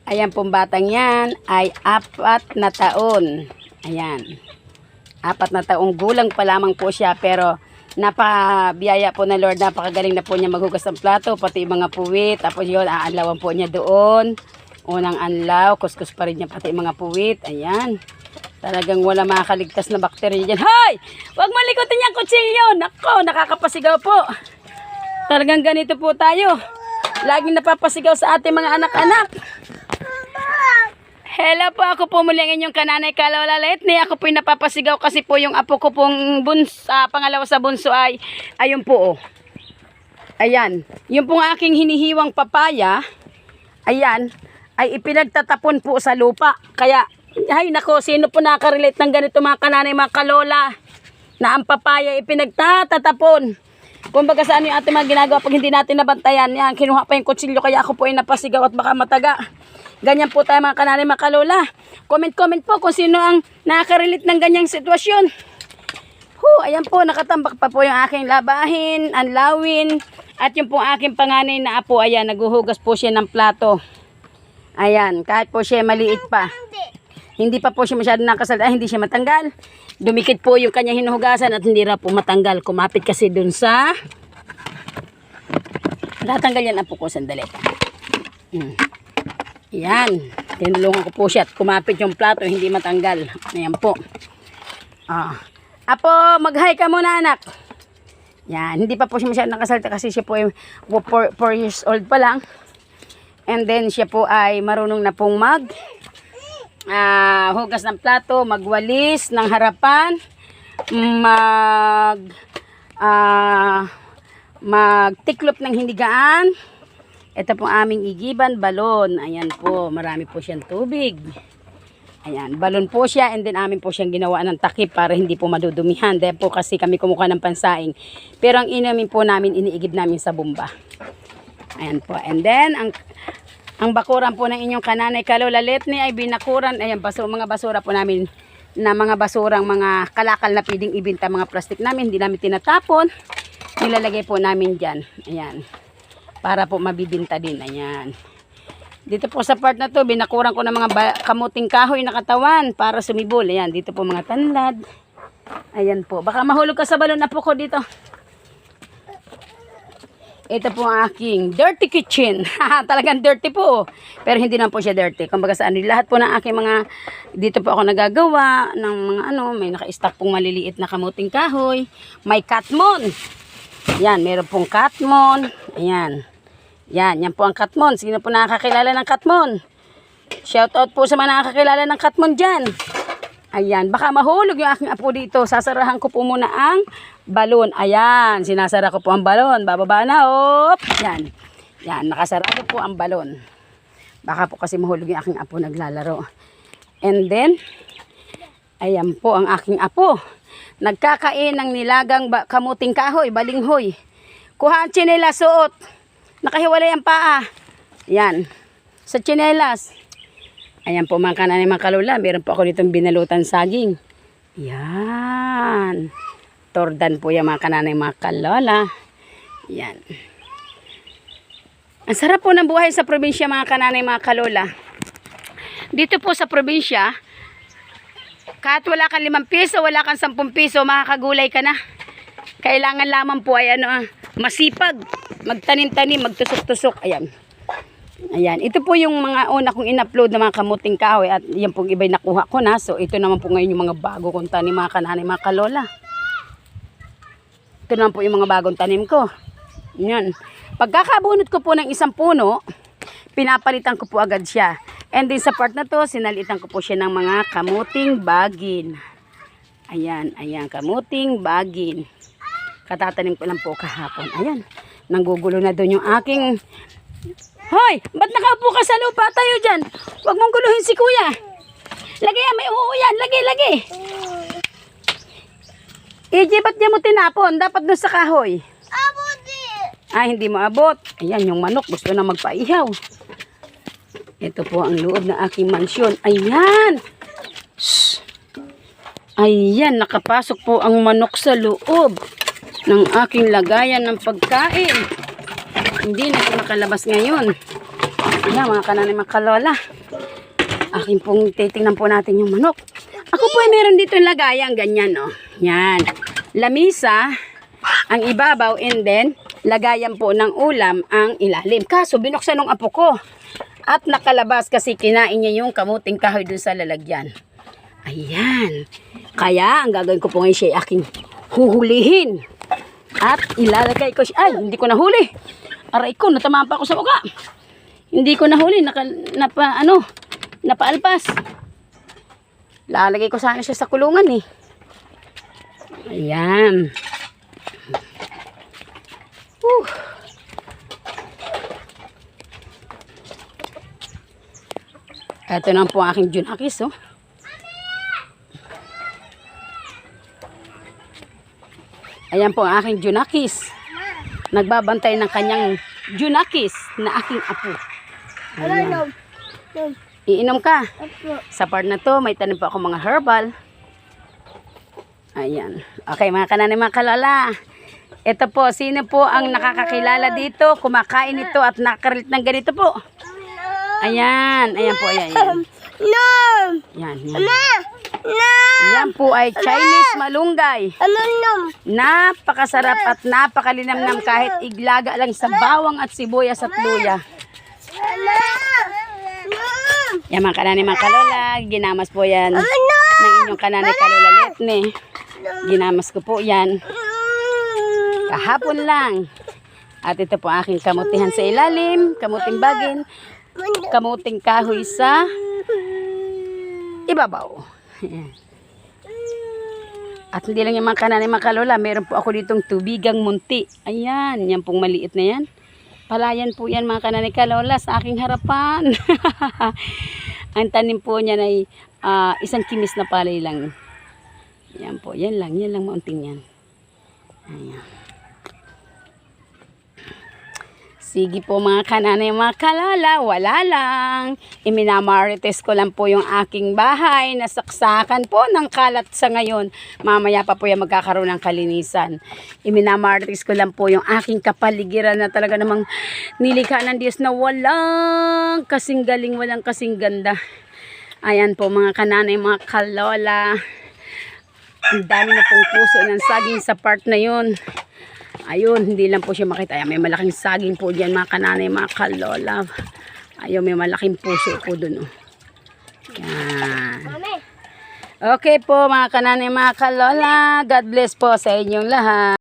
Ayan pong batang yan ay 4 na taon. Ayan. 4 na taong gulang pa lamang po siya, pero napabiyaya po na Lord, napakagaling na po niya maghugas ng plato, pati mga puwit. Tapos yun, aanlawan po niya doon. Unang anlaw, kuskus pa rin niya pati mga puwit. Ayan. Talagang wala makakaligtas na bakterya dyan. Hoy! Huwag malikutin yung kutsilyo! Nako, nakakapasigaw po. Talagang ganito po tayo. Laging napapasigaw sa ating mga anak-anak. Hello po, ako po muli ang inyong kananay Kalola Letny. Ako po yung napapasigaw kasi po yung apo ko pong pangalawa sa bunso ay, ayun po oh. Ayan, yung pong aking hinihiwang papaya, ayan, ay ipinagtatapon po sa lupa. Kaya, ay nako, sino po nakarelate ng ganito mga kananay, mga kalola, na ang papaya ipinagtatapon. Kumbaga sa ano yung ating mga ginagawa pag hindi natin nabantayan. Yan, kinuha pa yung kutsilyo, kaya ako po ay napasigaw at baka mataga. Ganyan po tayo mga kananay, mga kalola. Comment po kung sino ang nakaka-relate ng ganyang sitwasyon. Ayan po, nakatambak pa po yung aking labahin, anlawin. At yung po aking panganay na apo, ayan, naguhugas po siya ng plato. Ayan, kahit po siya maliit pa. Hindi pa po siya masyadong nakasalda, hindi siya matanggal. Dumikit po yung kanyang hinuhugasan at hindi ra po matanggal. Kumapit kasi dun sa... Tatanggal yan apo ko, sandali. Yan, tinulungan ko po siya at kumapit yung plato, hindi matanggal. Ayan po. Apo, mag-hi ka muna anak. Yan, hindi pa po siya masyadong nakasalta kasi siya po ay 4 years old pa lang. And then siya po ay marunong na pong hugas ng plato, magwalis ng harapan, magtiklop ng hinigaan. Ito po aming igiban, balon. Ayan po, marami po siyang tubig. Ayan, balon po siya, and then amin po siyang ginawa ng takip para hindi po madudumihan. Dahil po kasi kami kumukuha ng pansaing. Pero ang inumin po namin, iniigib namin sa bomba. Ayan po, and then ang bakuran po ng inyong kananay Kalola Letny ay binakuran. Ayan, mga basura po namin, na mga basurang mga kalakal na pwedeng ibenta, mga plastic namin, hindi namin tinatapon. Nilalagay po namin dyan. Ayan. Para po mabibinta din. Ayan. Dito po sa part na to, binakuran ko ng mga kamuting kahoy na katawan para sumibol. Ayan, dito po mga tanlad. Ayan po. Baka mahulog ka sa balon na po ko dito. Ito po ang aking dirty kitchen. Talagang dirty po. Pero hindi naman po siya dirty. Kumbaga sa ano, lahat po ng aking mga, dito po ako nagagawa ng mga may naka-stack pong maliliit na kamuting kahoy. May katmon. Yan, meron pong katmon. Ayan. Yan po ang katmon. Sino po nakakilala ng katmon? Shout out po sa mga nakakilala ng katmon dyan. Ayan, baka mahulog yung aking apo dito. Sasarahan ko po muna ang balon. Ayan, sinasara ko po ang balon. Bababa na, op. Yan. Yan, nakasara ko po ang balon. Baka po kasi mahulog yung aking apo naglalaro. And then, ayan po ang aking apo. Nagkakain ng nilagang kamuting kahoy, balinghoy. Kuha ang tsinelas, suot. Nakahiwalay ang paa. Yan. Sa tsinelas. Ayan po mga kananay, mga kalola. Meron po ako ditong binalutan saging. Yan. Tordan po yung mga kananay, mga kalola. Yan. Ang sarap po ng buhay sa probinsya, mga kananay, mga kalola. Dito po sa probinsya, kahit wala kang 5 piso, wala kang 10 piso, makakagulay ka na. Kailangan lamang po ay masipag, magtanim-tanim, magtusok-tusok. Ayan. Ayan. Ito po yung mga una kong in-upload na mga kamuting kahoy at yan pong iba'y nakuha ko na. So ito naman po ngayon yung mga bago kong tanim, mga kananay, mga kalola. Ito naman po yung mga bagong tanim ko. Ayan. Pagkakabunot ko po ng isang puno, pinapalitan ko po agad siya. And din sa part na to, sinalitan ko po siya ng mga kamuting bagin. Ayan, ayan, kamuting bagin. Katatanim ko lang po kahapon. Ayan, nanggugulo na doon yung aking... Hoy, ba't nakaupo ka sa lupa tayo dyan? Huwag mong guluhin si kuya. Lagay yan, may uho yan. Lagay. EJ, ba't niya mo tinapon? Dapat doon sa kahoy. Abot hindi mo abot. Ayan, yung manok gusto na magpaihaw. Ito po ang loob ng aking mansyon. Ayan. Shhh. Ayan, nakapasok po ang manok sa loob ng aking lagayan ng pagkain. Hindi na po nakalabas ngayon. Ayan, mga kananay, mga kalola. Akin pong titingnan po natin yung manok. Ako po ay meron dito yung lagayan, ganyan, oh. Yan. Lamisa, ang ibabaw, and then, lagayan po ng ulam ang ilalim. Kaso, binuksan ng apo ko. At nakalabas kasi kinain niya yung kamuting kahoy dun sa lalagyan. Ayan. Kaya, ang gagawin ko po ngayon siya ay aking huhulihin. At ilalagay ko siya. Ay, hindi ko nahuli. Aray ko, natamaan pa ako sa uga. Hindi ko nahuli. Napaalpas. Lalagay ko sana siya sa kulungan eh. Ayan. Ito na po ang aking junakis, oh. Ayan po ang aking junakis. Nagbabantay ng kanyang junakis na aking apo. Ayan. Iinom ka. Sa part na to, may tanim po ako mga herbal. Ayan. Okay, mga kananay, mga kalala. Ito po, sino po ang nakakakilala dito? Kumakain ito at nakakarit ng ganito po. Ayan. Ayan po, ayan. Yan, yan. Yan po ay Chinese malunggay. Napakasarap at napakalinamnam kahit iglaga lang sa bawang at sibuyas at luya. Yan mga kananay, mga kalola. Ginamas po yan ng inyong kananay kalola Letne. Ginamas ko po yan kahapon lang. At ito po aking kamutihan sa ilalim, kamuting bagin, kamuting kahoy sa ibabaw. At hindi lang yung mga kananay, mga kalola, meron po ako ditong tubigang munti. Ayan, yan pong maliit na yan. Palayan po yan mga kananay, kalola, sa aking harapan. Ang tanim po niyan ay isang kimis na palay lang. Yan po, yan lang maunting yan. Ayan. Sige po mga kananay, mga kalala, wala lang. Iminamarites ko lang po yung aking bahay. Nasaksakan po ng kalat sa ngayon. Mamaya pa po yung magkakaroon ng kalinisan. Iminamarites ko lang po yung aking kapaligiran na talaga namang nilikha ng Diyos na walang kasing galing, walang kasing ganda. Ayan po mga kananay, mga kalola. Ang dami na pong puso ng saging sa part na yun. Ayun, hindi lang po siya makita. Ayan, may malaking saging po dyan mga kananay, mga kalola. Ayun, may malaking puso po dun. Oh. Yan. Okay po mga kananay, mga kalola. God bless po sa inyong lahat.